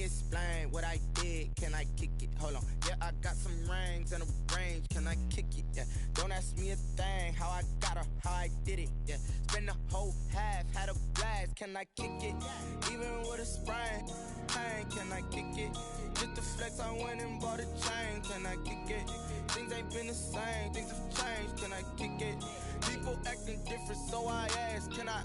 explain what I did, can I kick it? Hold on, yeah, I got some rings and a range, can I kick it? Yeah, don't ask me a thing, how I got her, how I did it. Yeah, spend the whole half, had a blast, can I kick it? Even with a sprain, pain, can I kick it? Just the flex, I went and bought a chain, can I kick it? Things ain't been the same, things have changed, can I kick it? People acting different, so I ask, can I?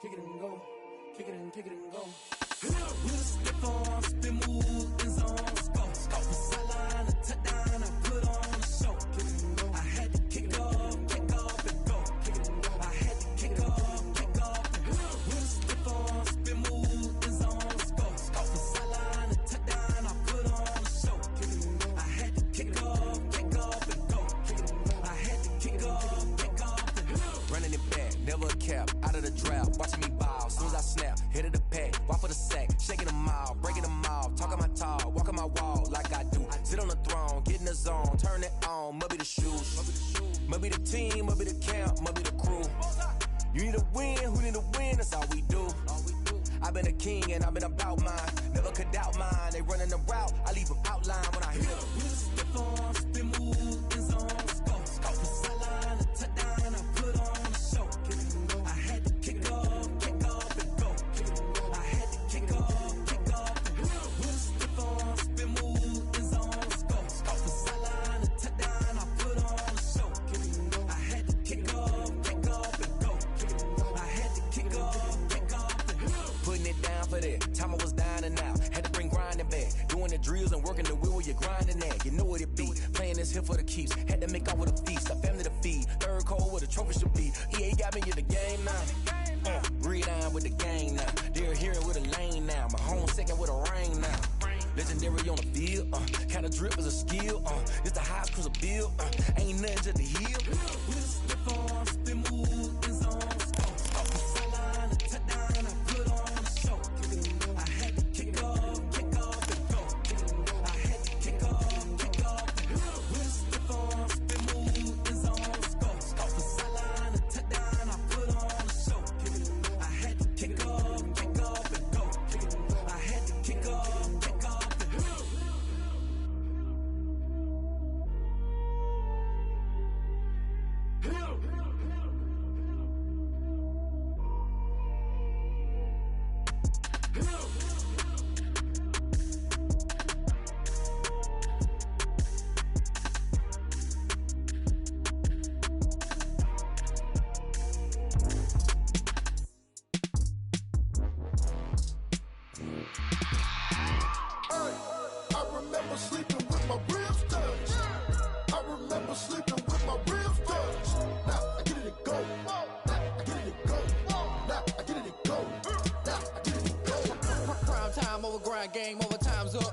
Kick it and go, kick it and go. With a stiff arm, spin move, in zone, go. From sideline to touchdown, I put on a show. I had to kick off and go. I had to kick off and go. With a stiff arm, spin move, in zone, go. From sideline to touchdown, I put on a show. I had to kick off and go. I had to kick off and go. Running it back, never a cap, out of the drought, watching me ball. Soon as I snap, hit of the pack, walk for the sack, shaking them out, breaking them off, talking my talk, walking my wall like I do. Sit on the throne, get in the zone, turn it on, must be the shoes, must be the team, must be the camp, must be the crew. You need a win, who need a win, that's all we do. I've been a king and I've been about mine, never could doubt mine. They running the route, I leave them outline when I hit them. With a stiff arm, spin move, in zone, go. From sideline to touchdown, I put on a show. I had to kick off and go. I had to kick off and go. With a stiff arm, spin move, in zone, go. From sideline to touchdown, I put on a show. I had to kick off and go. I had to kick off and go. Putting it down for that, time I was dying and out. Had to bring grinding back, doing the drills and working the wheel where you're grinding at. You know what it be, playing this here for the keeps. Had to make off with a feast, a family to feed. Third cold where the trophy should be. EA got me in the game now. Breathe on with the game now. They're here with a lane now. My home second with a rain now. Legendary on the field, kinda drip is a skill. It's the highest cruise a bill, ain't nothing to the hill. With a stiff arm, spin move, in zone, go. From sideline to touchdown, I put on a show. I had to kick off and go. I had to kick off and go. With a stiff arm, spin move, in zone, go. From sideline to touchdown, I put on a show. I had to kick off and go. I had to kick off and go. I remember sleeping with my ribs touched. I remember sleeping with my ribs touched. Now I get it and go. Now I get it and go. Now I get it and go. Now I get it and go. Prime time over grind game, overtime's up.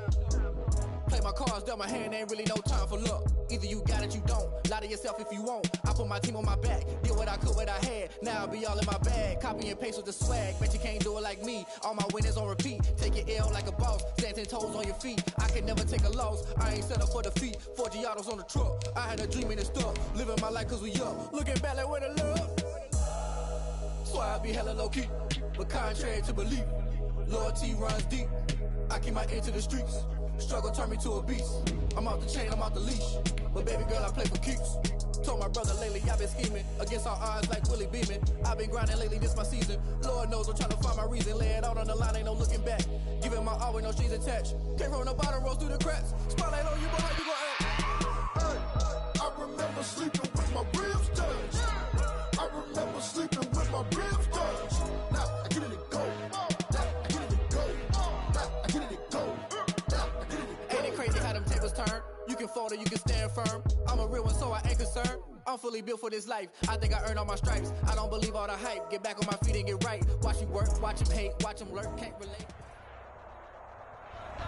Play my cards, dealt my hand, ain't really no time for luck. Either you got it, you don't. Lie to yourself if you won't. I put my team on my back, did what I could, what I had. Now I'll be all in my bag. Copy and paste with the swag. Bet you can't do it like me. All my winners on repeat. Take your L like a boss. Stand 10 toes on your feet. I can never take a loss. I ain't set up for defeat. 4 Giottos on the truck. I had a dream and it's stuck. Living my life cause we up. Looking back like where the love. So I be hella low key. But contrary to belief, loyalty runs deep. I keep my ear to the streets. Struggle turned me to a beast. I'm off the chain, I'm off the leash. But baby girl, I play for keeps. Told my brother lately, I've been scheming against all odds like Willie Beeman. I've been grinding lately, this my season. Lord knows I'm trying to find my reason. Lay it out on the line, ain't no looking back. Giving my all with no strings attached. Came from the bottom, rose through the cracks. Spotlight on you, boy, how you gon' act? Hey, I remember sleeping with my ribs touched. I remember sleeping with my ribs touched. Now I get it and go. Now I get it and go. Now I get it and go. Now I get it and go. Ain't it crazy how them tables turn? You can fold or you can stand firm. I'm a real one, so I ain't concerned. I'm fully built for this life. I think I earned all my stripes. I don't believe all the hype. Get back on my feet and get right. Watch you work, watch him hate, watch him lurk, can't relate.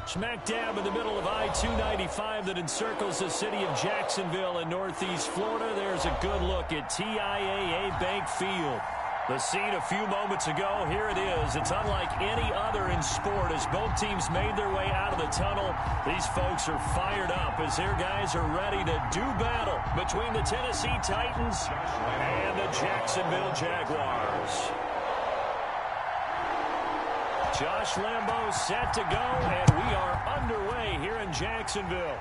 Smack dab in the middle of I-295 that encircles the city of Jacksonville in northeast Florida. There's a good look at TIAA Bank Field. The scene a few moments ago, here it is. It's unlike any other in sport as both teams made their way out of the tunnel. These folks are fired up as their guys are ready to do battle between the Tennessee Titans and the Jacksonville Jaguars. Josh Lambeau set to go, and we are underway here in Jacksonville.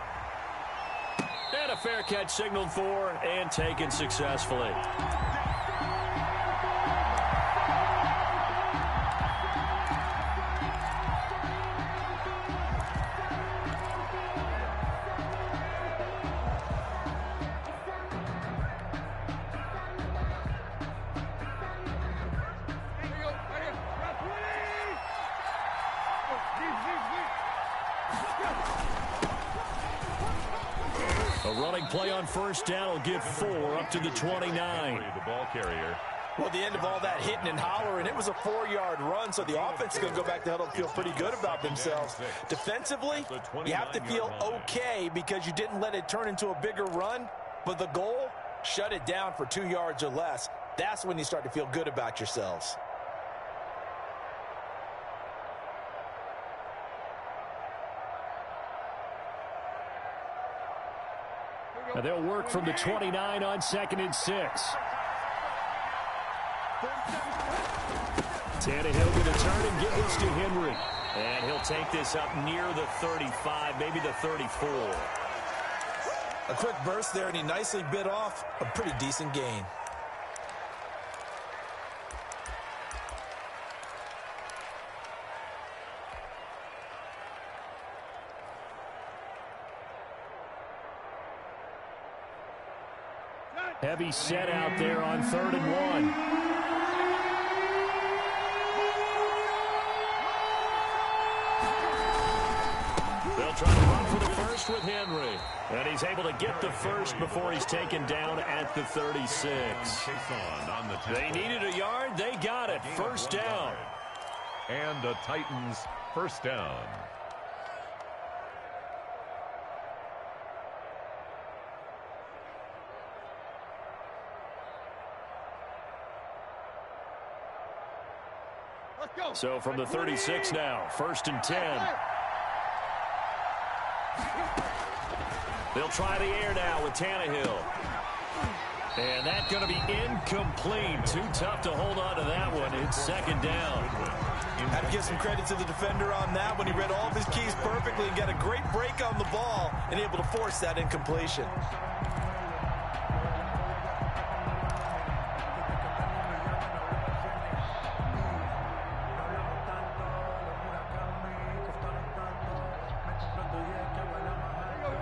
And a fair catch signaled for and taken successfully. A running play on first down will get 4 up to the 29. The ball carrier. Well, the end of all that hitting and hollering, it was a 4-yard run, so the offense is going to go back to huddle and feel pretty good about themselves. Defensively, you have to feel okay because you didn't let it turn into a bigger run, but the goal, shut it down for 2 yards or less. That's when you start to feel good about yourselves. And they'll work from the 29 on 2nd and 6. Tannehill going to turn and give this to Henry. And he'll take this up near the 35, maybe the 34. A quick burst there, and he nicely bit off a pretty decent gain. Heavy set out there on 3rd and 1. They'll try to run for the first with Henry. And he's able to get the first before he's taken down at the 36. They needed a yard. They got it. First down. And the Titans first down. So from the 36 now, 1st and 10. They'll try the air now with Tannehill. And that's going to be incomplete. Too tough to hold on to that one. It's 2nd down. Had to give some credit to the defender on that when he read all of his keys perfectly and got a great break on the ball and able to force that incompletion.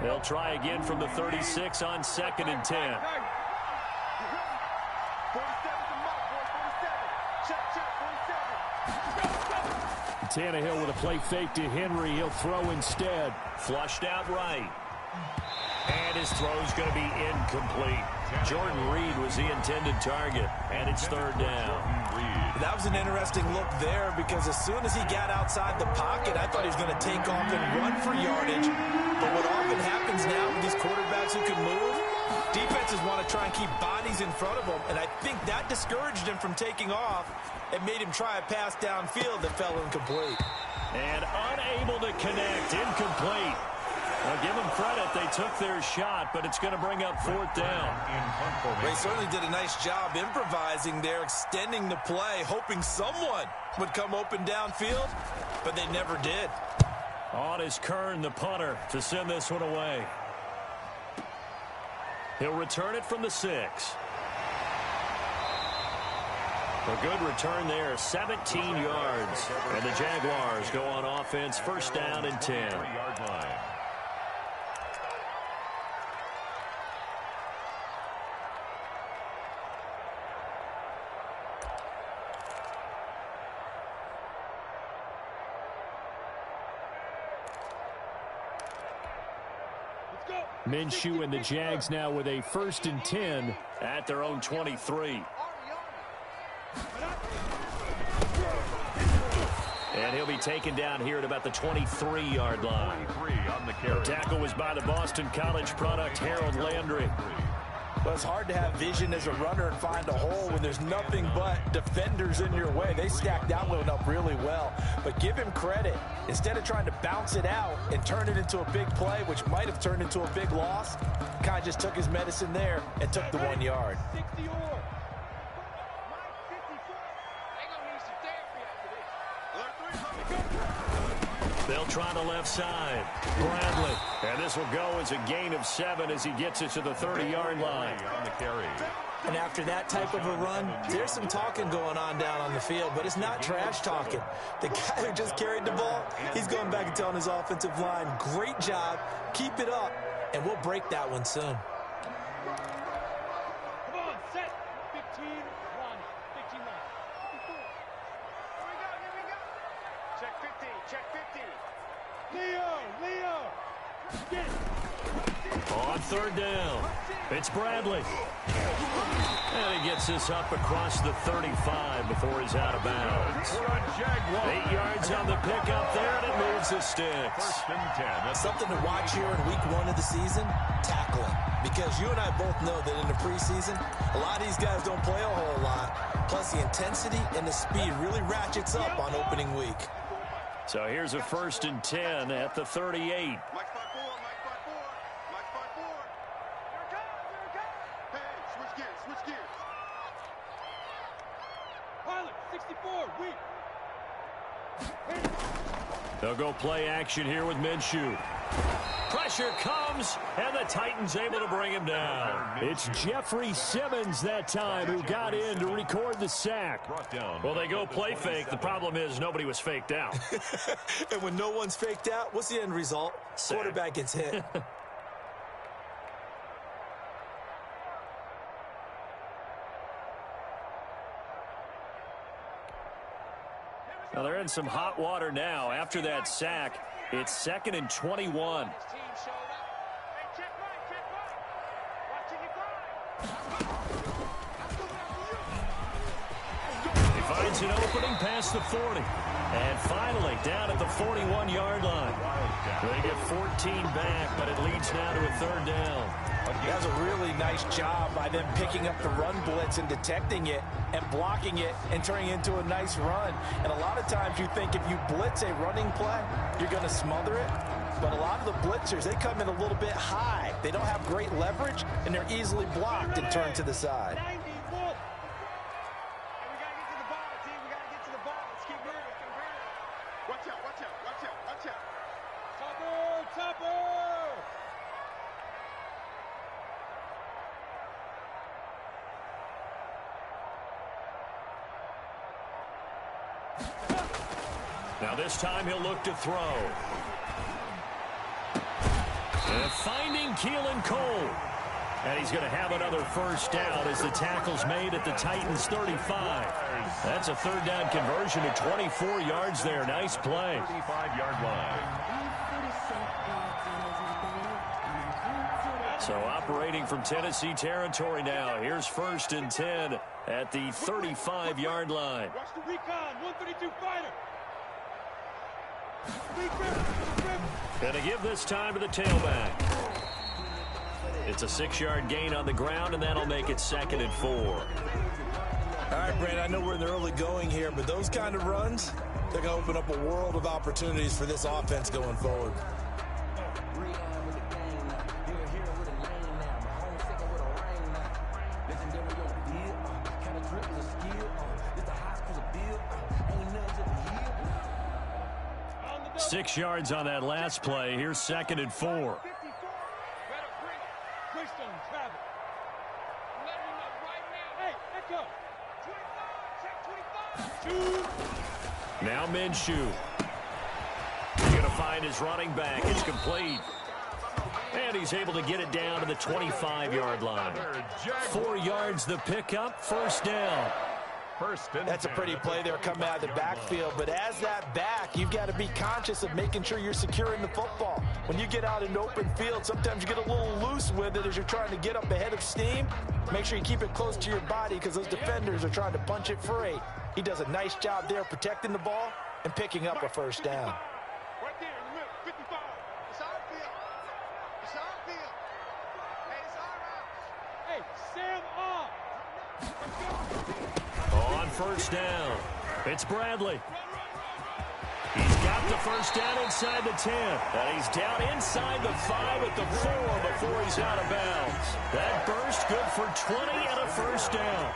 They'll try again from the 36 on 2nd and 10. Tannehill with a play fake to Henry. He'll throw instead. Flushed out right. And his throw's going to be incomplete. Jordan Reed was the intended target, and it's 3rd down. That was an interesting look there because as soon as he got outside the pocket, I thought he was going to take off and run for yardage. But what often happens now with these quarterbacks who can move, defenses want to try and keep bodies in front of them, and I think that discouraged him from taking off and made him try a pass downfield that fell incomplete. And unable to connect, incomplete. Well, give them credit. They took their shot, but it's going to bring up 4th down. They certainly did a nice job improvising there, extending the play, hoping someone would come open downfield, but they never did. On is Kern, the punter, to send this one away. He'll return it from the 6. A good return there, 17 yards. And the Jaguars go on offense, 1st down and 10. 3-yard line. Minshew and the Jags now with a 1st and 10 at their own 23. And he'll be taken down here at about the 23-yard line. 23 on the carry. The tackle was by the Boston College product, Harold Landry. Well, it's hard to have vision as a runner and find a hole when there's nothing but defenders in your way. They stacked that one up really well. But give him credit. Instead of trying to bounce it out and turn it into a big play, which might have turned into a big loss, kind of just took his medicine there and took the 1 yard. They'll try the left side. Bradley. And this will go as a gain of 7 as he gets it to the 30-yard line. On the carry. And after that type of a run, there's some talking going on down on the field, but it's not trash talking. The guy who just carried the ball, he's going back and telling his offensive line, great job, keep it up, and we'll break that one soon. Come on, set. 15, run. 15, run. 54. Here we go. Check 50, check 50. Leo. Get it. On third down, it's Bradley. And he gets this up across the 35 before he's out of bounds. 8 yards on the pickup there, and it moves the sticks. First and 10. That's Something to watch here in week 1 of the season, tackling. Because you and I both know that in the preseason, a lot of these guys don't play a whole lot. Plus, the intensity and the speed really ratchets up on opening week. So here's a first and 10 at the 38. Pilot, 64, weak. They'll go play action here with Minshew. Pressure comes, and the Titans able to bring him down. It's Jeffrey Simmons that time who got in to record the sack. Well, they go play fake. The problem is nobody was faked out. And when no one's faked out, what's the end result? Sack. Quarterback gets hit. Now they're in some hot water now. After that sack, it's 2nd and 21. He finds an opening past the 40. And finally down at the 41-yard line. They get 14 back, but it leads now to a third down. That's a really nice job by them picking up the run blitz and detecting it and blocking it and turning it into a nice run. And a lot of times you think if you blitz a running play, you're going to smother it. But a lot of the blitzers, they come in a little bit high. They don't have great leverage, and they're easily blocked and turned to the side. Now this time he'll look to throw. And finding Keelan Cole. And he's going to have another first down as the tackle's made at the Titans 35. That's a third down conversion of 24 yards there. Nice play. 35-yard line. So operating from Tennessee territory now. Here's 1st and 10 at the 35-yard line. Watch the recon, 132 fighter. Going to give this time to the tailback. It's a 6-yard gain on the ground, and that'll make it 2nd and 4. All right, Brandon, I know we're in the early going here, but those kind of runs, they're going to open up a world of opportunities for this offense going forward. Six yards on that last play. Here's 2nd and 4. Now Minshew. He's going to find his running back. It's complete. And he's able to get it down to the 25-yard line. 4 yards the pickup. First down. That's a pretty play there coming out of the backfield. But as that back, you've got to be conscious of making sure you're securing the football. When you get out in open field, sometimes you get a little loose with it as you're trying to get up ahead of steam. Make sure you keep it close to your body because those defenders are trying to punch it free. He does a nice job there protecting the ball and picking up a first down. Right there in the middle, 55. It's our field. It's our field. Hey, it's our house. Hey, Sam on. On first down, it's Bradley. He's got the first down inside the 10. And he's down inside the 5 at the 4 before he's out of bounds. That burst good for 20 and a first down.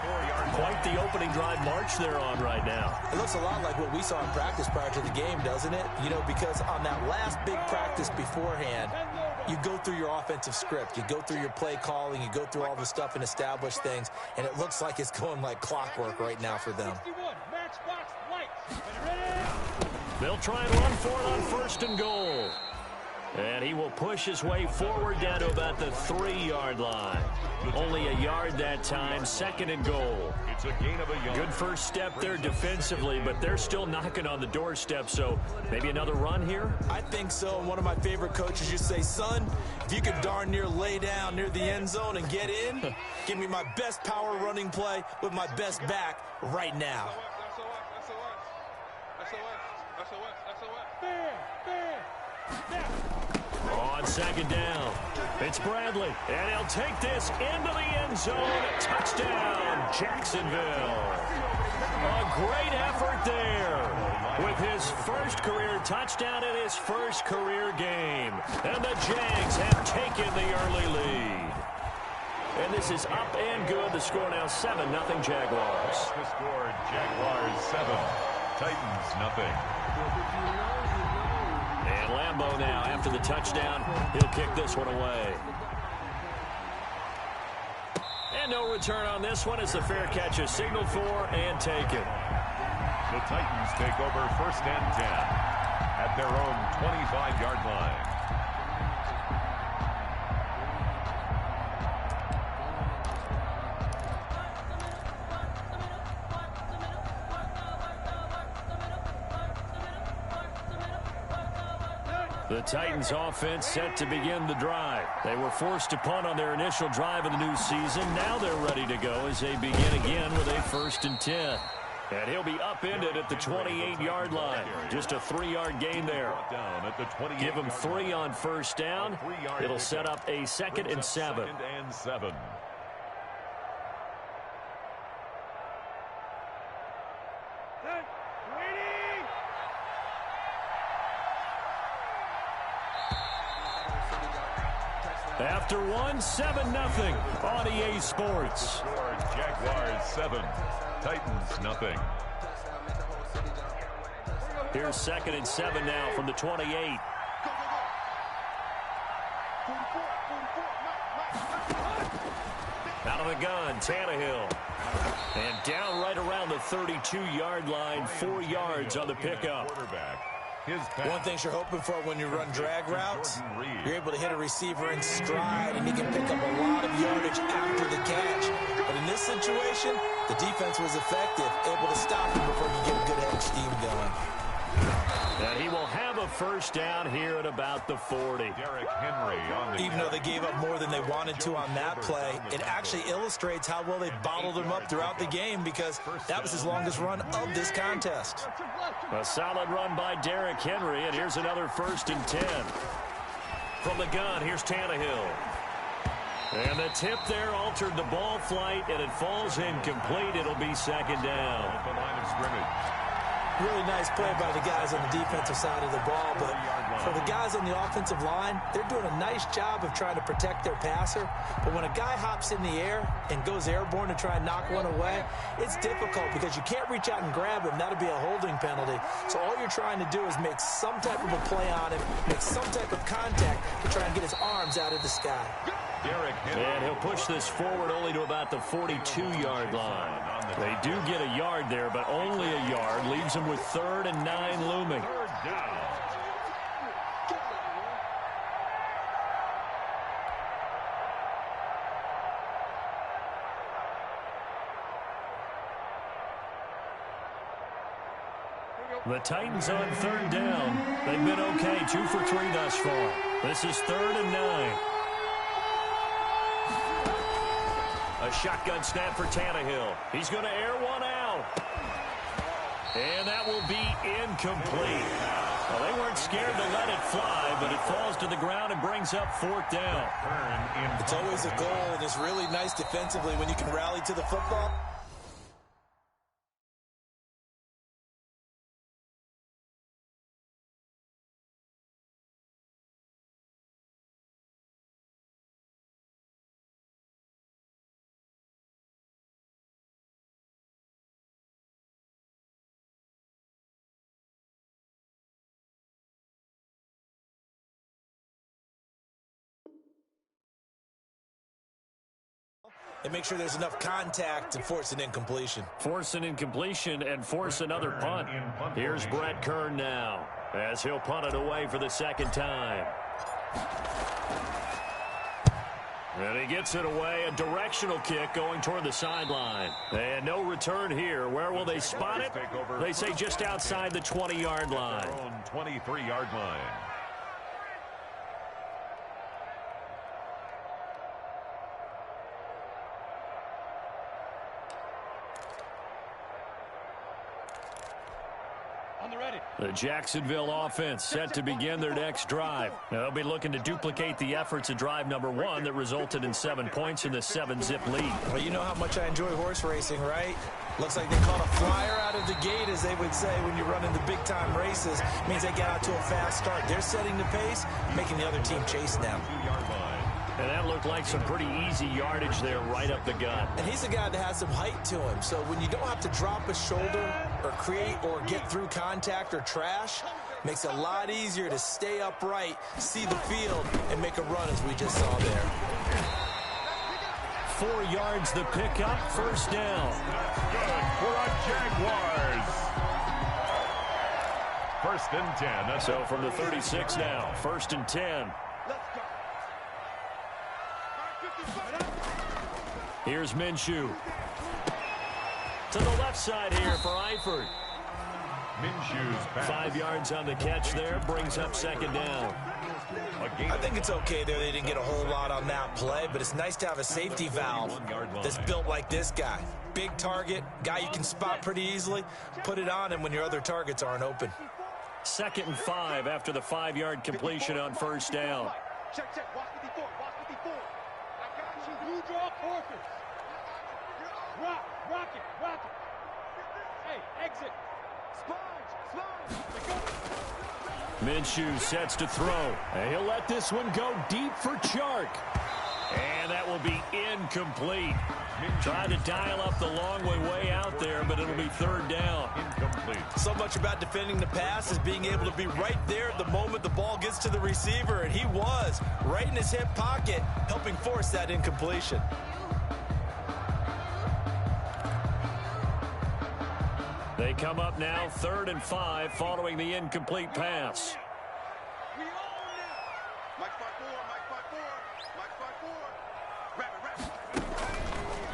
Quite the opening drive march they're on right now. It looks a lot like what we saw in practice prior to the game, doesn't it? You know, because on that last big practice beforehand, you go through your offensive script. You go through your play calling. You go through all the stuff and establish things. And it looks like it's going like clockwork right now for them. Matchbox lights. Ready? They'll try and run for it on first and goal. And he will push his way forward down to about the 3-yard line. Only a yard that time, second and goal. It's a gain of a yard. Good first step there defensively, but they're still knocking on the doorstep, so maybe another run here? I think so. And one of my favorite coaches used to say, son, if you could darn near lay down near the end zone and get in, give me my best power running play with my best back right now. On second down, it's Bradley, and he'll take this into the end zone. Touchdown, Jacksonville. A great effort there with his first career touchdown in his first career game. And the Jags have taken the early lead. And this is up and good. The score now 7-0 Jaguars. The score, Jaguars 7, Titans nothing. And Lambeau now, after the touchdown, he'll kick this one away. And no return on this one as the fair catch is signaled for and taken. The Titans take over first and 10 at their own 25-yard line. The Titans offense set to begin the drive. They were forced to punt on their initial drive of the new season. Now they're ready to go as they begin again with a first and 10. And he'll be upended at the 28-yard line. Just a 3-yard gain there. Give him 3 on first down. It'll set up a 2nd and 7. After one, 7-0 on EA Sports. Jaguars 7, Titans nothing. Here's 2nd and 7 now from the 28. Out of the gun, Tannehill. And down right around the 32-yard line, 4 yards on the pickup. One thing you're hoping for when you run drag routes, you're able to hit a receiver in stride, and he can pick up a lot of yardage after the catch. But in this situation, the defense was effective, able to stop him before he get a good head of steam going. And he will have a first down here at about the 40. Derrick Henry on the Even though they gave up more than they wanted to on that play, it actually illustrates how well they bottled him up throughout the game, because that was his longest run of this contest. A solid run by Derrick Henry, and here's another 1st and 10. From the gun, here's Tannehill. And the tip there altered the ball flight, and it falls incomplete. It'll be 2nd down. At the line of scrimmage. Really nice play by the guys on the defensive side of the ball, but for the guys on the offensive line, they're doing a nice job of trying to protect their passer. But when a guy hops in the air and goes airborne to try and knock one away, it's difficult because you can't reach out and grab him. That'll be a holding penalty. So all you're trying to do is make some type of a play on him, make some type of contact to try and get his arms out of the sky. And he'll push this forward only to about the 42-yard line. They do get a yard there, but only a yard. Leaves them with 3rd and 9 looming. The Titans on 3rd down. They've been okay, 2 for 3 thus far. This is 3rd and 9. A shotgun snap for Tannehill. He's going to air one out. And that will be incomplete. Well, they weren't scared to let it fly, but it falls to the ground and brings up 4th down. It's always a goal, and it's really nice defensively when you can rally to the football. And make sure there's enough contact to force an incompletion. Force an incompletion and force another punt. Here's Brett Kern now as he'll punt it away for the 2nd time. And he gets it away. A directional kick going toward the sideline. And no return here. Where will they spot it? They say just outside the 20-yard line. 23-yard line. The Jacksonville offense set to begin their next drive. They'll be looking to duplicate the efforts of drive number 1 that resulted in 7 points in the 7-zip lead. Well, you know how much I enjoy horse racing, right? Looks like they caught a flyer out of the gate, as they would say when you run into big-time races. It means they get out to a fast start. They're setting the pace, making the other team chase them. And that looked like some pretty easy yardage there right up the gut. And he's a guy that has some height to him, so when you don't have to drop a shoulder or create or get through contact or trash, makes it a lot easier to stay upright, see the field, and make a run as we just saw there. 4 yards the pickup, 1st down. Good for our Jaguars. 1st and 10. So from the 36 now, 1st and 10. Here's Minshew. To the left side here for Eifert. Minshew's back. 5 yards on the catch there, brings up 2nd down. I think it's okay there. They didn't get a whole lot on that play, but it's nice to have a safety valve that's built like this guy. Big target, guy you can spot pretty easily. Put it on him when your other targets aren't open. 2nd and 5 after the 5-yard completion on 1st down. Check, check. Watch 54. Watch 54. I got you. You draw corpus. Rock it. Hey, exit. Sponge. Minshew sets to throw. And he'll let this one go deep for Chark. And that will be incomplete. Trying to dial up the long way out there, but it'll be 3rd down. Incomplete. So much about defending the pass is being able to be right there at the moment the ball gets to the receiver, and he was right in his hip pocket, helping force that incompletion. They come up now 3rd and 5 following the incomplete pass. We own now. Mike 5-4.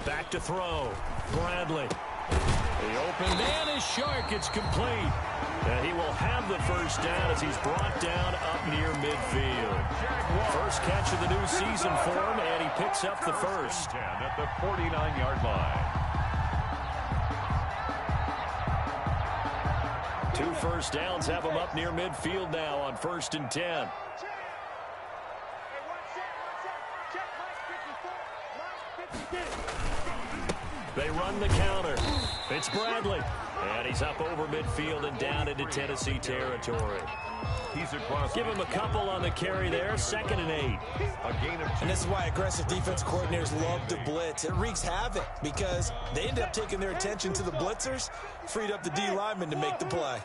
Back to throw. Bradley. The open man is Shark. It's complete. And he will have the 1st down as he's brought down up near midfield. First catch of the new season for him, and he picks up the 1st. 10 at the 49-yard line. 2 1st downs have him up near midfield now on 1st and 10. They run the counter. It's Bradley. And he's up over midfield and down into Tennessee territory. He's across. Give him a couple on the carry there. 2nd and 8. A gain of 2. And this is why aggressive defense coordinators love to blitz. It wreaks havoc because they end up taking their attention to the blitzers, freed up the D lineman to make the play.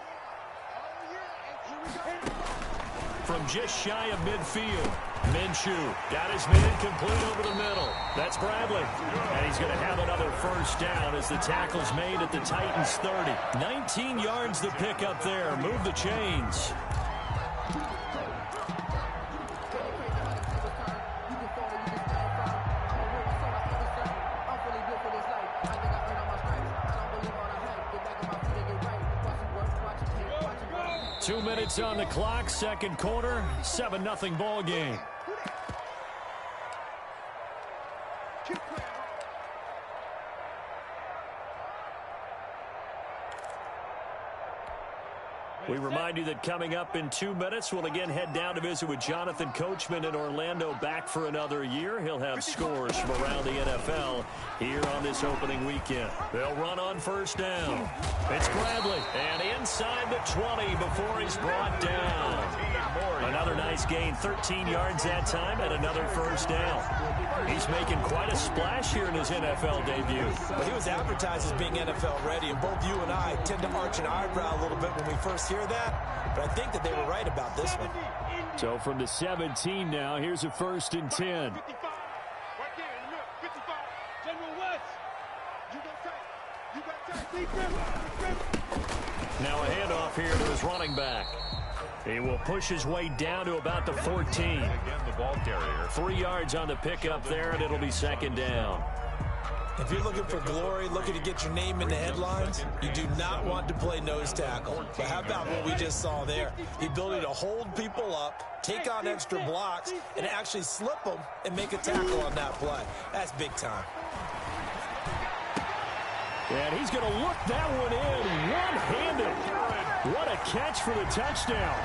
From just shy of midfield, Minshew got his man complete over the middle. That's Bradley. And he's going to have another 1st down as the tackle's made at the Titans' 30. 19 yards the pick up there. Move the chains. Two minutes on the clock, 2nd quarter, 7-0 ball game. We remind you that coming up in 2 minutes, we'll again head down to visit with Jonathan Coachman in Orlando, back for another year. He'll have scores from around the NFL here on this opening weekend. They'll run on first down. It's Bradley, and inside the 20 before he's brought down. Another nice gain, 13 yards that time, and another first down. He's making quite a splash here in his NFL debut. But he was advertised as being NFL ready, and both you and I tend to arch an eyebrow a little bit when we first hear that, but I think that they were right about this one. So from the 17 now, here's a 1st and 10. Now a handoff here to his running back. He will push his way down to about the 14. Again, the ball carrier. 3 yards on the pickup there, and it'll be 2nd down. If you're looking for glory, looking to get your name in the headlines, you do not want to play nose tackle. But how about what we just saw there? The ability to hold people up, take on extra blocks, and actually slip them and make a tackle on that play. That's big time. And he's going to look that one in one-handed. What a catch for the touchdown.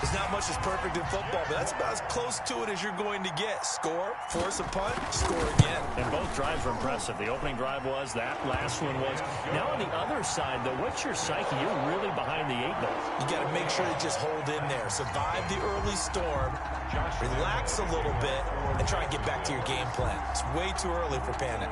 There's not much that's perfect in football, but that's about as close to it as you're going to get. Score, force a punt, score again. And both drives were impressive. The opening drive was, that last one was. Now on the other side, though, what's your psyche? You're really behind the 8 ball. You got to make sure you just hold in there. Survive the early storm, relax a little bit, and try and get back to your game plan. It's way too early for panic.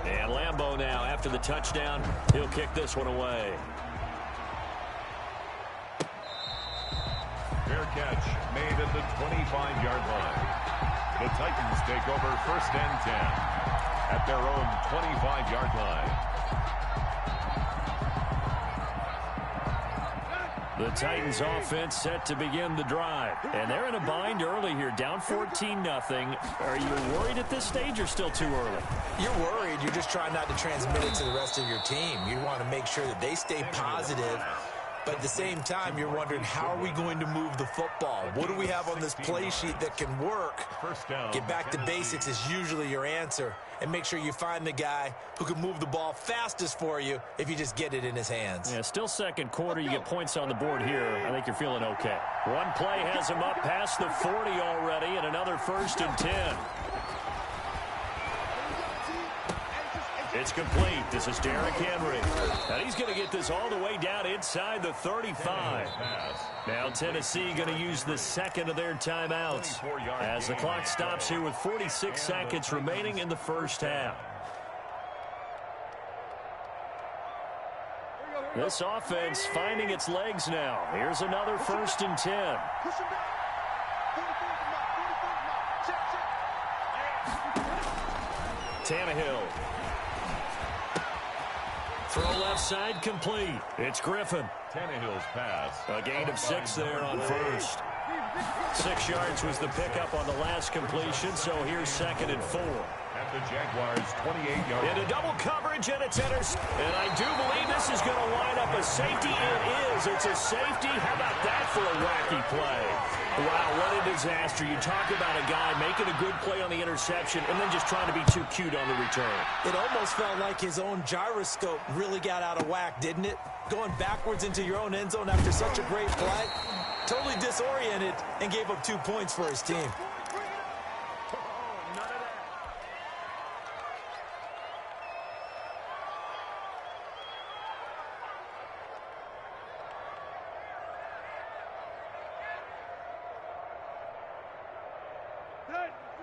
And Lambeau now, after the touchdown, he'll kick this one away. Fair catch made at the 25-yard line. The Titans take over 1st and 10 at their own 25-yard line. The Titans offense set to begin the drive. And they're in a bind early here, down 14-0. Are you worried at this stage or still too early? You're worried. You're just trying not to transmit it to the rest of your team. You want to make sure that they stay positive. But at the same time, you're wondering, how are we going to move the football? What do we have on this play sheet that can work? Get back to basics is usually your answer. And make sure you find the guy who can move the ball fastest for you if you just get it in his hands. Yeah, still 2nd quarter. You get points on the board here. I think you're feeling okay. One play has him up past the 40 already, and another 1st and 10. It's complete. This is Derrick Henry. And he's going to get this all the way down inside the 35. Now Tennessee going to use the 2nd of their timeouts as the clock stops here with 46 seconds remaining in the first half. This offense finding its legs now. Here's another 1st and 10. Tannehill. Throw left side complete. It's Griffin. Tannehill's pass. A gain of 6 there on 1st. 6 yards was the pickup on the last completion, so here's 2nd and 4. At the Jaguars' 28-yard line. Into double coverage, and it's intercepted. And I do believe this is going to wind up a safety. It is. It's a safety. How about that for a wacky play? Wow, what a disaster. You talk about a guy making a good play on the interception and then just trying to be too cute on the return. It almost felt like his own gyroscope really got out of whack, didn't it? Going backwards into your own end zone after such a great play. Totally disoriented and gave up 2 points for his team.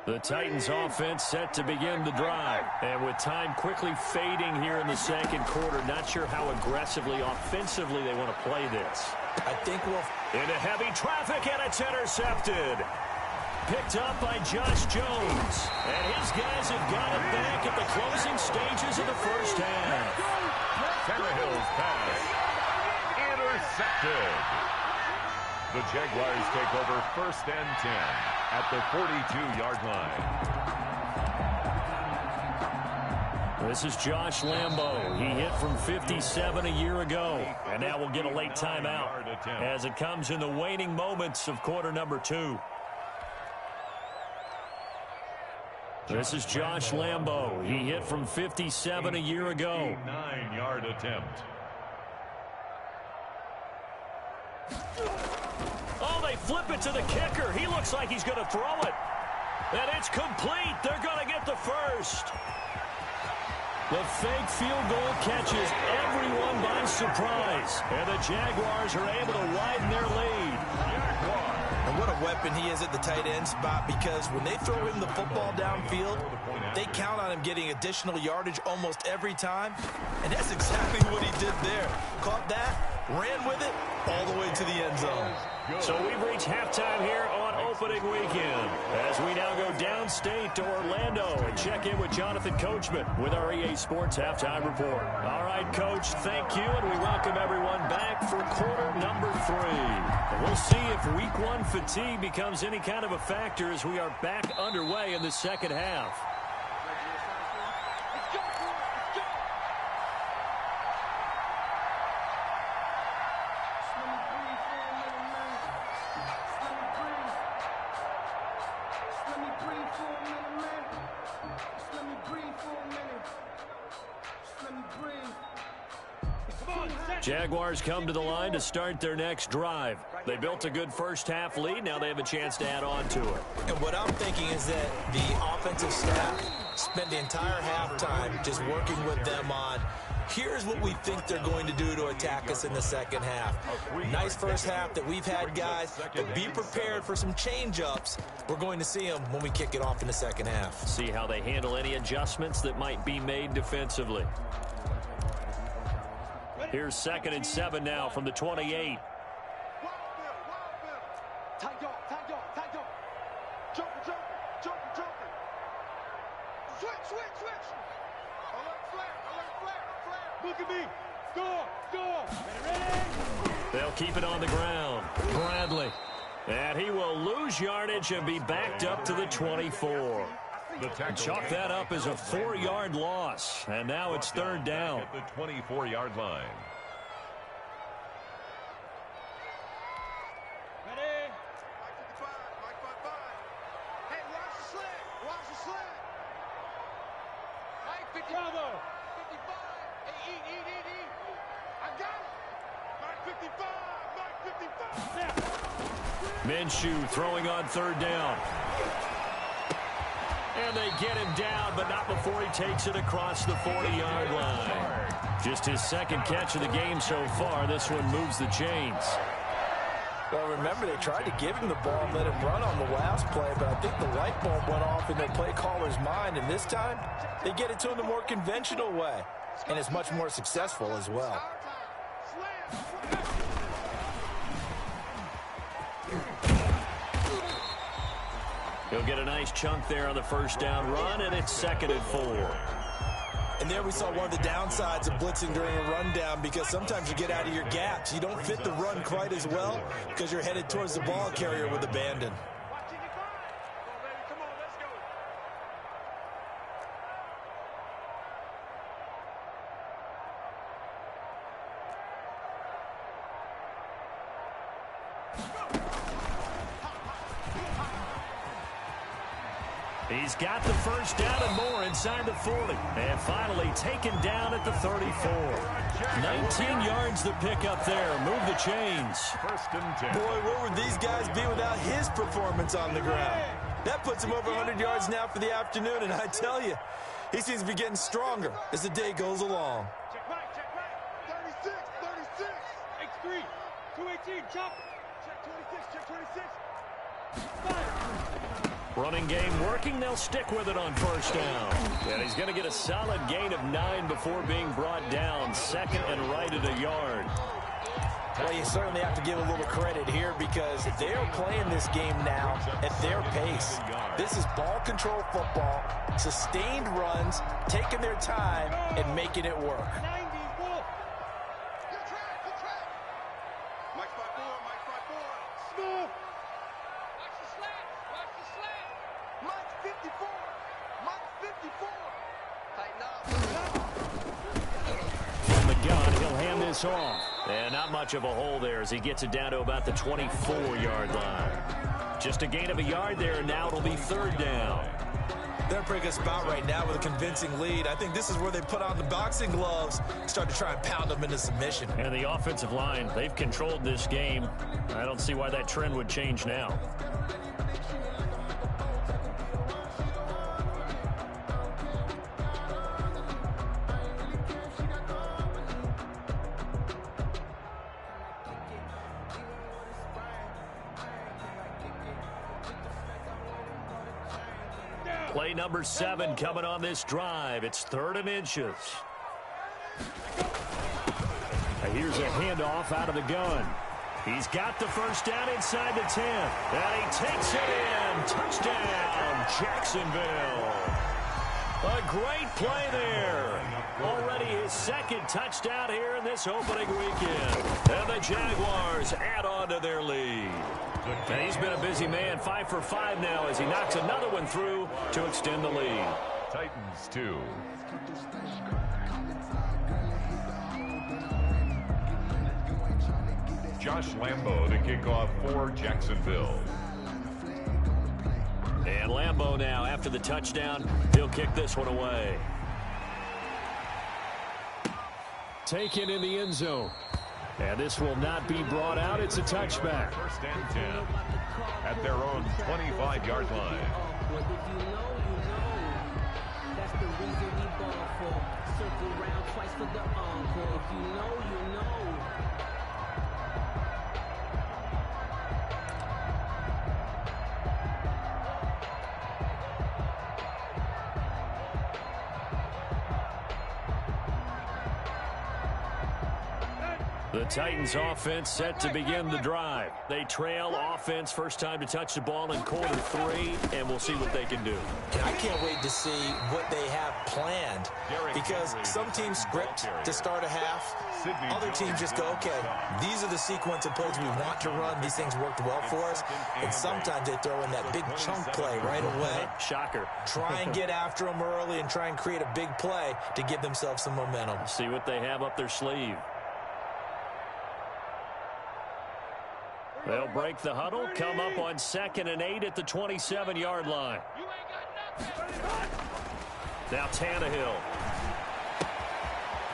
The Titans offense set to begin the drive. And with time quickly fading here in the 2nd quarter, not sure how aggressively, offensively they want to play this. I think we'll... Into heavy traffic, and it's intercepted. Picked up by Josh Jones. And his guys have got it back at the closing stages of the first half. Tannehill's pass. Intercepted. The Jaguars take over 1st and 10 at the 42-yard line. This is Josh Lambeau. He hit from 57 a year ago. And now we'll get a late timeout as it comes in the waning moments of quarter number 2. This is Josh Lambo. He hit from 57 a year ago. 9-yard attempt. Oh, they flip it to the kicker. He looks like he's going to throw it. And it's complete. They're going to get the first. The fake field goal catches everyone by surprise. And the Jaguars are able to widen their lead. And what a weapon he is at the tight end spot, because when they throw him the football downfield, they count on him getting additional yardage almost every time. And that's exactly what he did there. Caught that, ran with it, all the way to the end zone. So we've reached halftime here on opening weekend, as we now go downstate to Orlando and check in with Jonathan Coachman with our EA Sports Halftime Report. All right, Coach, thank you, and we welcome everyone back for quarter number 3. And we'll see if week 1 fatigue becomes any kind of a factor as we are back underway in the second half. Jaguars come to the line to start their next drive. They built a good first-half lead. Now they have a chance to add on to it. And what I'm thinking is that the offensive staff spent the entire halftime just working with them on, here's what we think they're going to do to attack us in the second half. Nice first half that we've had, guys, but be prepared for some change-ups. We're going to see them when we kick it off in the second half. See how they handle any adjustments that might be made defensively. Here's 2nd and 7 now from the 28. Tight dog, tight dog, tight dog. Jumper. Switch. Alert flare. Look at me. Score. Ready. They'll keep it on the ground. Bradley. And he will lose yardage and be backed up to the 24. Chalk that up as a 4-yard loss. And now it's 3rd down. At the 24-yard line. Ready? Mike 55. Hey, watch the slant. Mike 50. Bravo. 55. Hey, eat. I got it. Mike 55. Minshew throwing on 3rd down. And they get him down, but not before he takes it across the 40-yard line. Just his 2nd catch of the game so far. This one moves the chains. Well, remember, they tried to give him the ball and let him run on the last play, but I think the light bulb went off in their play caller's mind, and this time they get it to him the more conventional way, and it's much more successful as well. He'll get a nice chunk there on the 1st down run, and it's 2nd and 4. And there we saw one of the downsides of blitzing during a rundown, because sometimes you get out of your gaps. You don't fit the run quite as well because you're headed towards the ball carrier with abandon. He's got the 1st down and more inside the 40. And finally taken down at the 34. 19 yards to pick up there. Move the chains. 1st and 10. Boy, where would these guys be without his performance on the ground? That puts him over 100 yards now for the afternoon, and I tell you, he seems to be getting stronger as the day goes along. Check right. 36. X3. 218. Chopper. Check 26. Fire. Running game working. They'll stick with it on 1st down. And he's going to get a solid gain of 9 before being brought down. 2nd and right at a yard. Well, you certainly have to give a little credit here, because they are playing this game now at their pace. This is ball control football, sustained runs, taking their time and making it work. 90, Wolf. Good track. Mike 54. Smooth. Watch the slant. Mike 54. Tighten up. From the gun, he'll hand this off. And not much of a hole there as he gets it down to about the 24-yard line. Just a gain of a yard there, and now it'll be 3rd down. They're in a pretty good spot right now with a convincing lead. I think this is where they put on the boxing gloves, start to try and pound them into submission. And the offensive line, they've controlled this game. I don't see why that trend would change now. Play number 7 coming on this drive. It's 3rd and inches. Here's a handoff out of the gun. He's got the first down inside the 10. And he takes it in. Touchdown, Jacksonville. A great play there. Already his 2nd touchdown here in this opening weekend. And the Jaguars add on to their lead. And he's been a busy man, 5 for 5 now as he knocks another one through to extend the lead. Titans 2. Josh Lambo to kick off for Jacksonville. And Lambo now, after the touchdown, he'll kick this one away. Taken in the end zone. And this will not be brought out. It's a touchback. 1st and 10 at their own 25-yard line. If you know, you know. That's the reason we ball for. Circle round twice for the encore. If you know, you know. The Titans offense set to begin the drive. They trail offense, first time to touch the ball in quarter 3, and we'll see what they can do. And I can't wait to see what they have planned, because some teams script to start a half. Other teams just go, okay, these are the sequence of plays we want to run. These things worked well for us. And sometimes they throw in that big chunk play right away. Shocker. Try and get after them early and try and create a big play to give themselves some momentum. See what they have up their sleeve. They'll break the huddle, come up on 2nd and 8 at the 27-yard line. Now Tannehill.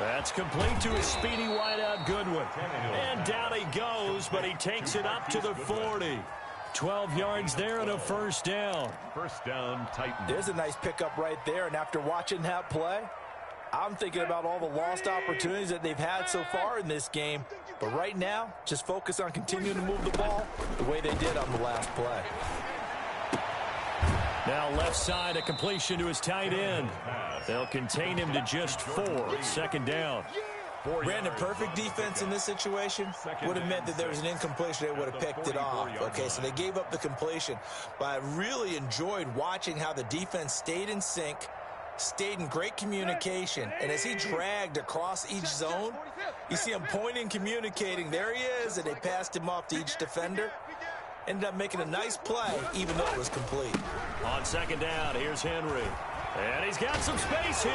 That's complete to his speedy wideout Goodwin. And down he goes, but he takes it up to the 40. 12 yards there and a first down. First down, Titans. There's a nice pickup right there, and after watching that play, I'm thinking about all the lost opportunities that they've had so far in this game. But right now, just focus on continuing to move the ball the way they did on the last play. Now left side, a completion to his tight end. They'll contain him to just 4. 2nd down. Brandon, perfect defense in this situation would have meant that there was an incompletion. They would have picked it off. Okay, so they gave up the completion. But I really enjoyed watching how the defense stayed in sync, stayed in great communication, and as he dragged across each zone, you see him pointing, communicating. There he is, and they passed him off to each defender. Ended up making a nice play, even though it was complete. On 2nd down, here's Henry. And he's got some space here.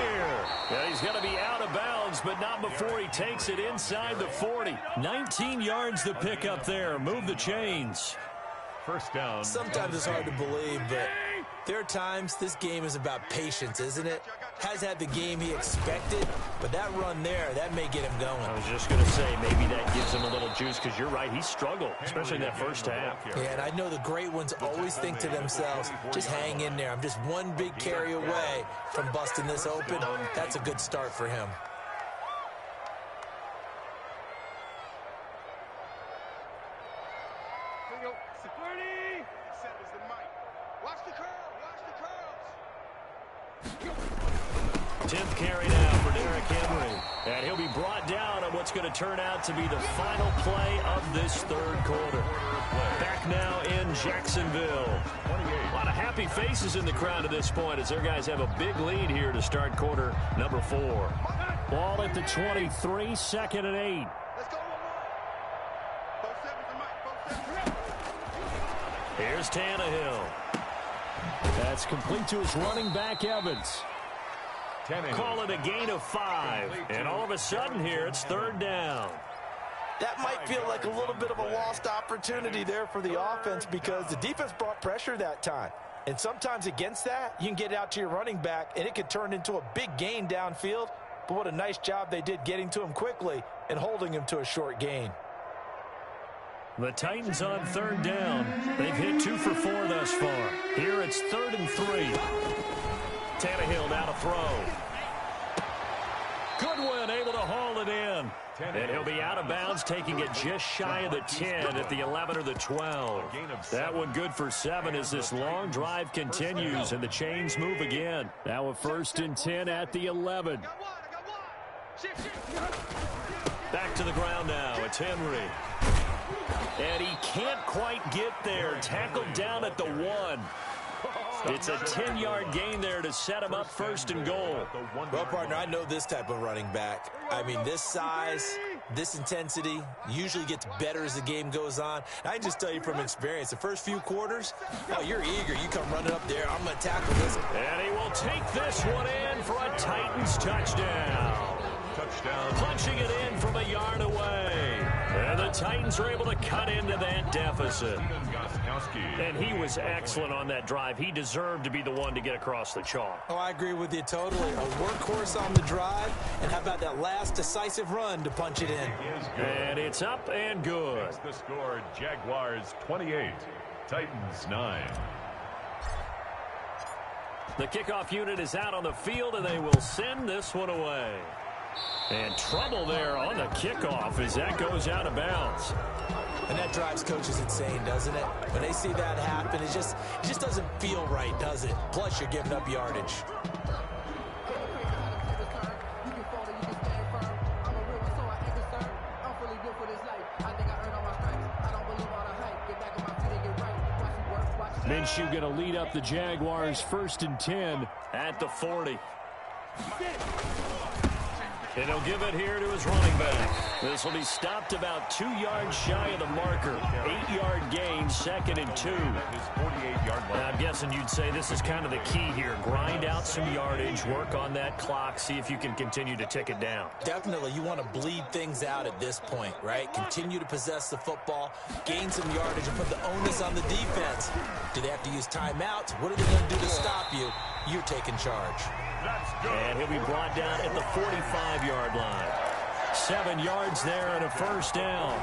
Yeah, he's going to be out of bounds, but not before he takes it inside the 40. 19 yards to pick up there. Move the chains. First down. Sometimes it's hard to believe, but there are times this game is about patience, isn't it? Has had the game he expected, but that run there, that may get him going. I was just going to say, maybe that gives him a little juice, because you're right, he struggled, especially in that first half. Yeah, and I know the great ones always think to themselves, just hang in there. I'm just one big carry away from busting this open. That's a good start for him. Security! Set is the mic. Watch the curl! Watch the curls! 10th carry now for Derrick Henry. And he'll be brought down on what's going to turn out to be the final play of this 3rd quarter. Back now in Jacksonville. A lot of happy faces in the crowd at this point as their guys have a big lead here to start quarter number 4. Ball at the 23, 2nd and 8. Let's go one more. Both sevens the mic. Both sevens. Here's Tannehill. That's complete to his running back, Evans. Call it a gain of 5. And all of a sudden here, it's 3rd down. That might feel like a little bit of a lost opportunity there for the offense because the defense brought pressure that time. And sometimes against that, you can get it out to your running back, and it could turn into a big gain downfield. But what a nice job they did getting to him quickly and holding him to a short gain. The Titans on third down. They've hit 2 for 4 thus far. Here it's 3rd and 3. Tannehill now to throw. Goodwin able to haul it in. And he'll be out of bounds, taking it just shy of the 10 at the 11 or the 12. That one good for 7 as this long drive continues and the chains move again. Now a 1st and 10 at the 11. Back to the ground now. It's Henry. And he can't quite get there. Tackled down at the 1. It's a 10-yard gain there to set him up 1st and goal. Well, partner, I know this type of running back. I mean, this size, this intensity usually gets better as the game goes on. I can just tell you from experience, the first few quarters, oh, you're eager. You come running up there. I'm going to tackle this. And he will take this one in for a Titans touchdown. Punching it in from a yard away. And the Titans are able to cut into that deficit. And he was excellent on that drive. He deserved to be the one to get across the chalk. Oh, I agree with you totally. A workhorse on the drive. And how about that last decisive run to punch it in? And it's up and good. That's the score. Jaguars 28, Titans 9. The kickoff unit is out on the field, and they will send this one away. And trouble there on the kickoff as that goes out of bounds. And that drives coaches insane, doesn't it? When they see that happen, it just doesn't feel right, does it? Plus, you're giving up yardage. Minshew going to lead up the Jaguars 1st and 10 at the 40. And he'll give it here to his running back. This will be stopped about 2 yards shy of the marker. 8-yard gain, 2nd and 2. I'm guessing you'd say this is kind of the key here. Grind out some yardage, work on that clock, see if you can continue to tick it down. Definitely, you want to bleed things out at this point, right? Continue to possess the football, gain some yardage, and put the onus on the defense. Do they have to use timeouts? What are they going to do to stop you? You're taking charge. And he'll be brought down at the 45-yard line. 7 yards there and a 1st down.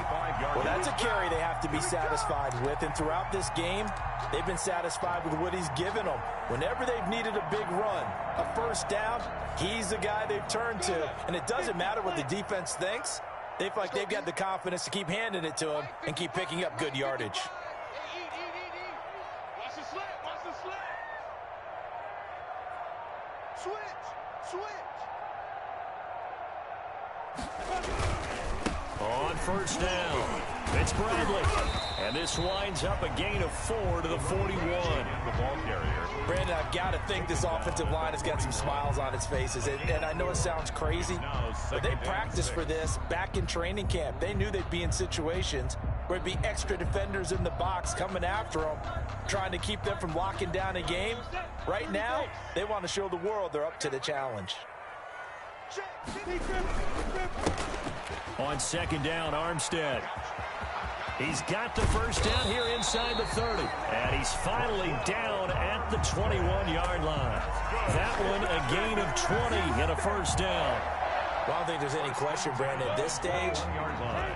Well, that's a carry they have to be satisfied with. And throughout this game, they've been satisfied with what he's given them. Whenever they've needed a big run, a 1st down, he's the guy they've turned to. And it doesn't matter what the defense thinks. They feel like they've got the confidence to keep handing it to him and keep picking up good yardage. On 1st down, it's Bradley. And this winds up a gain of 4 to the 41. Brandon, I've got to think this offensive line has got some smiles on its faces. And I know it sounds crazy, but they practiced for this back in training camp. They knew they'd be in situations where there'd be extra defenders in the box coming after them, trying to keep them from locking down a game. Right now, they want to show the world they're up to the challenge. On 2nd down, Armstead. He's got the 1st down here inside the 30. And he's finally down at the 21-yard line. That one a gain of 20 and a 1st down. Well, I don't think there's any question, Brandon. At this stage,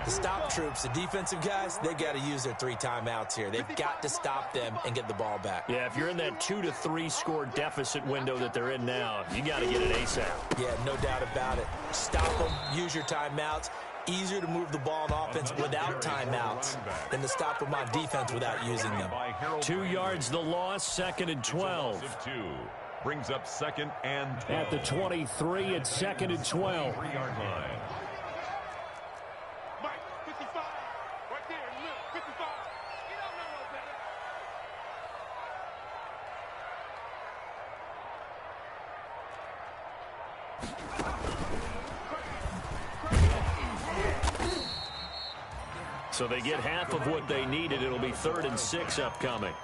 the stop troops, the defensive guys, they've got to use their 3 timeouts here. They've got to stop them and get the ball back. Yeah, if you're in that 2 to 3 score deficit window that they're in now, you got to get it ASAP. Yeah, no doubt about it. Stop them, use your timeouts. Easier to move the ball on offense without timeouts than to stop them on defense without using them. 2 yards the loss, 2nd and 12. Brings up 2nd and 12. At the 23, it's 2nd and 12. 3-yard line. Mike, 55. Right there, in the middle, 55. You don't know no better. So they get half of what they needed. It'll be 3rd and 6 upcoming.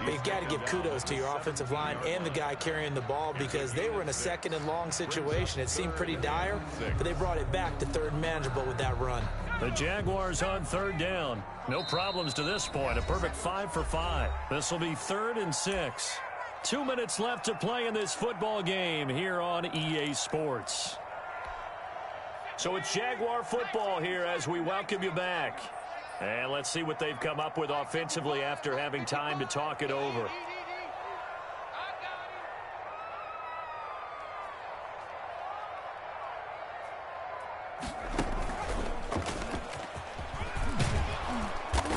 But you've got to give kudos to your offensive line and the guy carrying the ball because they were in a second and long situation. It seemed pretty dire, but they brought it back to third and manageable with that run. The Jaguars on third down. No problems to this point. A perfect 5 for 5. This will be 3rd and 6. 2 minutes left to play in this football game here on EA Sports. So it's Jaguar football here as we welcome you back. And let's see what they've come up with offensively after having time to talk it over.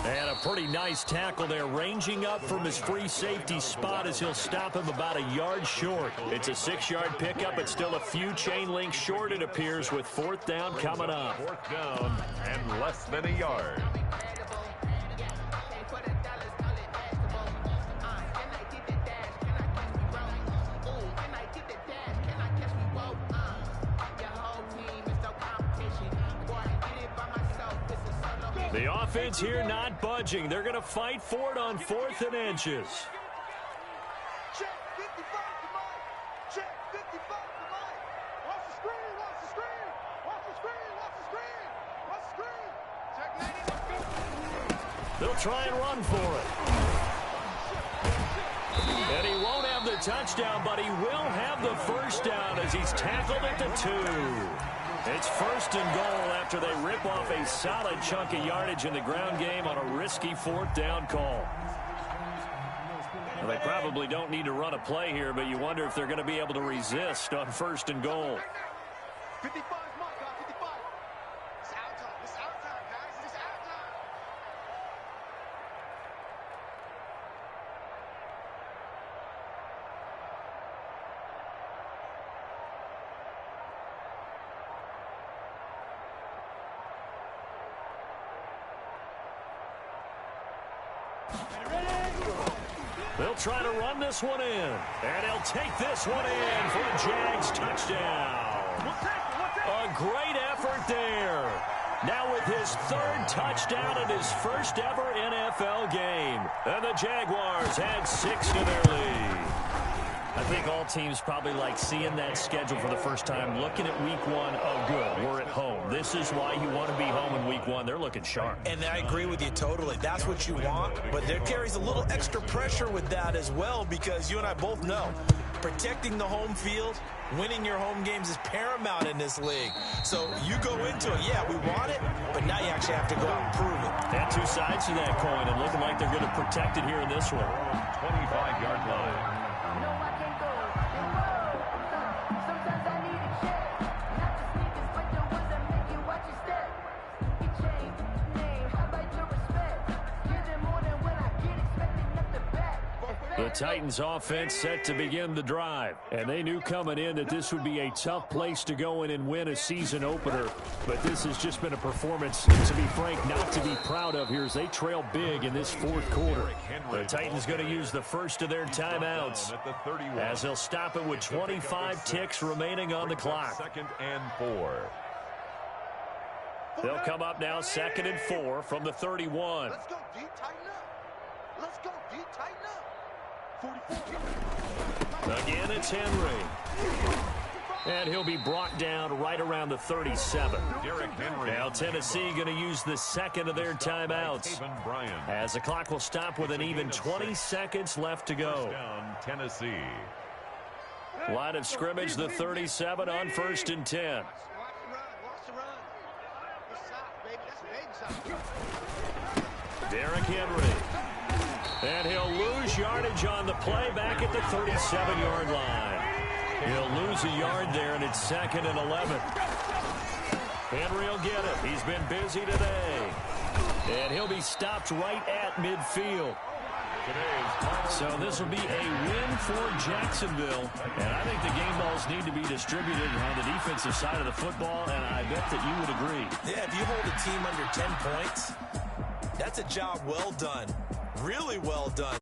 And a pretty nice tackle there, ranging up from his free safety spot as he'll stop him about a yard short. It's a 6-yard pickup, but still a few chain links short, it appears, with 4th down coming up. 4th down and less than a yard. The offense here not budging. They're going to fight for it on 4th and inches. Check 55 to Mike. Check 55 to Mike. Watch the screen. Watch the screen. Watch the screen. Watch the screen. Watch the screen. Check 90. They'll try and run for it. And he won't have the touchdown, but he will have the first down as he's tackled at the 2. It's 1st and goal after they rip off a solid chunk of yardage in the ground game on a risky 4th down call. Well, they probably don't need to run a play here, but you wonder if they're going to be able to resist on 1st and goal. 55 Mike, 55. It's our time. It's our time, guys. It's our time. They'll try to run this one in. And he'll take this one in for a Jags touchdown. A great effort there. Now with his 3rd touchdown and his first ever NFL game. And the Jaguars add 6 to their lead. I think all teams probably like seeing that schedule for the first time, looking at week 1. Oh, good, we're at home. This is why you want to be home in week 1. They're looking sharp. And I agree with you totally. That's what you want, but there carries a little extra pressure with that as well because you and I both know protecting the home field, winning your home games is paramount in this league. So you go into it, yeah, we want it, but now you actually have to go out and prove it. And 2 sides to that coin, and looking like they're going to protect it here in this one. 25-yard line. The Titans offense set to begin the drive. And they knew coming in that this would be a tough place to go in and win a season opener. But this has just been a performance, to be frank, not to be proud of here as they trail big in this 4th quarter. The Titans going to use the first of their timeouts as they'll stop it with 25 ticks remaining on the clock. 2nd and 4. They'll come up now 2nd and 4 from the 31. Let's go deep, tighten up. Let's go deep, tighten up. 44. Again, it's Henry. And he'll be brought down right around the 37. Now Tennessee going to use the 2nd of their timeouts as the clock will stop with an even 20 seconds left to go. Tennessee. Line of scrimmage, the 37 on 1st and 10. Derrick Henry. And he'll lose yardage on the play back at the 37-yard line. He'll lose a yard there, and it's 2nd and 11. Henry will get it. He's been busy today. And he'll be stopped right at midfield. So this will be a win for Jacksonville. And I think the game balls need to be distributed on the defensive side of the football, and I bet that you would agree. Yeah, if you hold a team under 10 points, that's a job well done. Really well done.